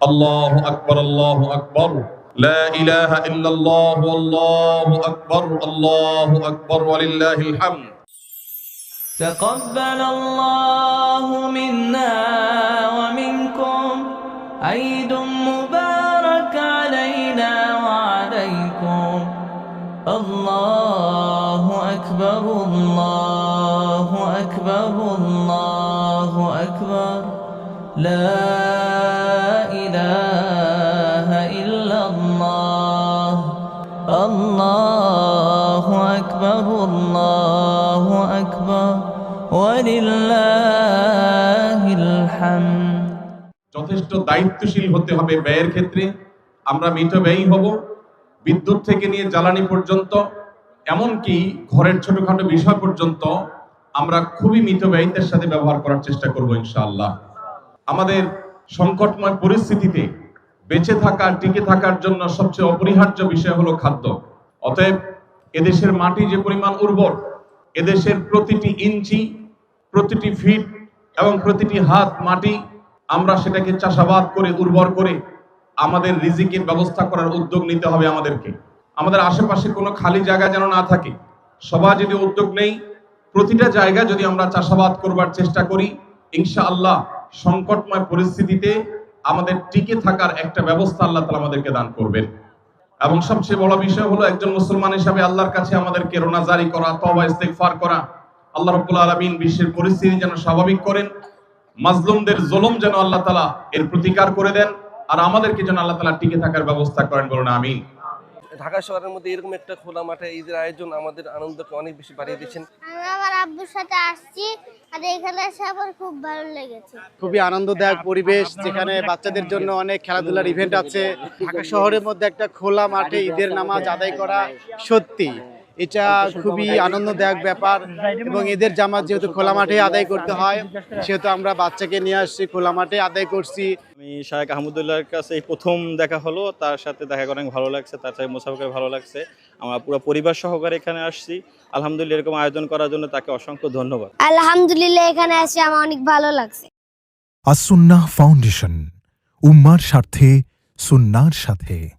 আল্লাহু আকবার, আল্লাহু আকবার, লা ইলাহা ইল্লাল্লাহু, আল্লাহু আকবার, আল্লাহু আকবার, ওয়ালিল্লাহিল হামদ। تقبل الله منا ومنكم عيد مبارك علينا وعليكم. الله أكبر، الله أكبر، الله أكبر، لا إله إلا الله. الله أكبر، الله أكبر، ولله الحمد. যথেষ্ট দায়িত্বশীল হতে হবে ব্যয়ের ক্ষেত্রে। আমরা মিতব্যয়ী হব, বিদ্যুৎ থেকে নিয়ে জ্বালানি পর্যন্ত, এমনকি ঘরের ছোটখাটো বিষয় পর্যন্ত আমরা খুবই মিতব্যয়িতার সাথে ব্যবহার করার চেষ্টা করব ইনশাআল্লাহ। আমাদের সংকটময় পরিস্থিতিতে বেঁচে থাকা, টিকে থাকার জন্য সবচেয়ে অপরিহার্য বিষয় হলো খাদ্য। অতএব এদেশের মাটি যে পরিমাণ উর্বর, এদেশের প্রতিটি ইঞ্চি, প্রতিটি ফিট এবং প্রতিটি হাত মাটি, আমরা সেটাকে চাষাবাদ করে, উর্বর করে আমাদের রিজিকের ব্যবস্থা করার উদ্যোগ নিতে হবে আমাদেরকে। আমাদের আশেপাশে কোনো খালি জায়গা যেন না থাকে। সবাই যদি উদ্যোগ নেই, প্রতিটা জায়গা যদি আমরা চাষাবাদ করবার চেষ্টা করি, ইনশাআল্লাহ সংকটময় পরিস্থিতিতে আমাদের টিকে থাকার একটা ব্যবস্থা আল্লাহ তাআলা আমাদেরকে দান করবেন। এবং সবচেয়ে বড় বিষয় হলো একজন মুসলমান হিসাবে আল্লাহর কাছে আমাদেরকে রোনাজারি করা, তওবা ইস্তেগফার করা। আল্লাহ রাব্বুল আলামিন বিশ্বের পরিস্থিতি যেন স্বাভাবিক করেন, মাজলুমদের জুলুম যেন আল্লাহ তাআলা এর প্রতিকার করে দেন, আর আমাদেরকে যেন আল্লাহ তাআলা টিকে থাকার ব্যবস্থা করেন, বলুন আমিন। ঢাকা শহরের মধ্যে এরকম একটা খোলা মাঠে ঈদের আয়োজন আমাদের আনন্দকে অনেক বেশি বাড়িয়ে দিচ্ছেন। আমি আমার আব্বুর সাথে আসছি, আর এখানে এসে আমার খুব ভালো লেগেছে। খুবই আনন্দদায়ক পরিবেশ, যেখানে বাচ্চাদের জন্য অনেক খেলাধুলার ইভেন্ট আছে। ঢাকা শহরের মধ্যে একটা খোলা মাঠে ঈদের নামাজ আদায় করা সত্যি এটা খুবই আনন্দদায়ক ব্যাপার। এবং ঈদের জামাত যেহেতু খোলা মাঠে আদায় করতে হয়, সেহেতু আমরা বাচ্চাকে নিয়ে আসছি, খোলা মাঠে আদায় করছি। আমি শায়েখ আহমদুল্লাহর কাছে এই প্রথম দেখা হলো, তার সাথে দেখা করে অনেক ভালো লাগছে, তার সাথে মুসাফা করে ভালো লাগছে। আমরা পুরো পরিবার সহকারে এখানে আসছি। আলহামদুলিল্লাহ, এরকম আয়োজন করার জন্য তাকে অসংখ্য ধন্যবাদ। আলহামদুলিল্লাহ, এখানে এসে আমার অনেক ভালো লাগছে। আস-সুন্নাহ ফাউন্ডেশন, উম্মার স্বার্থে সুন্নাহর সাথে।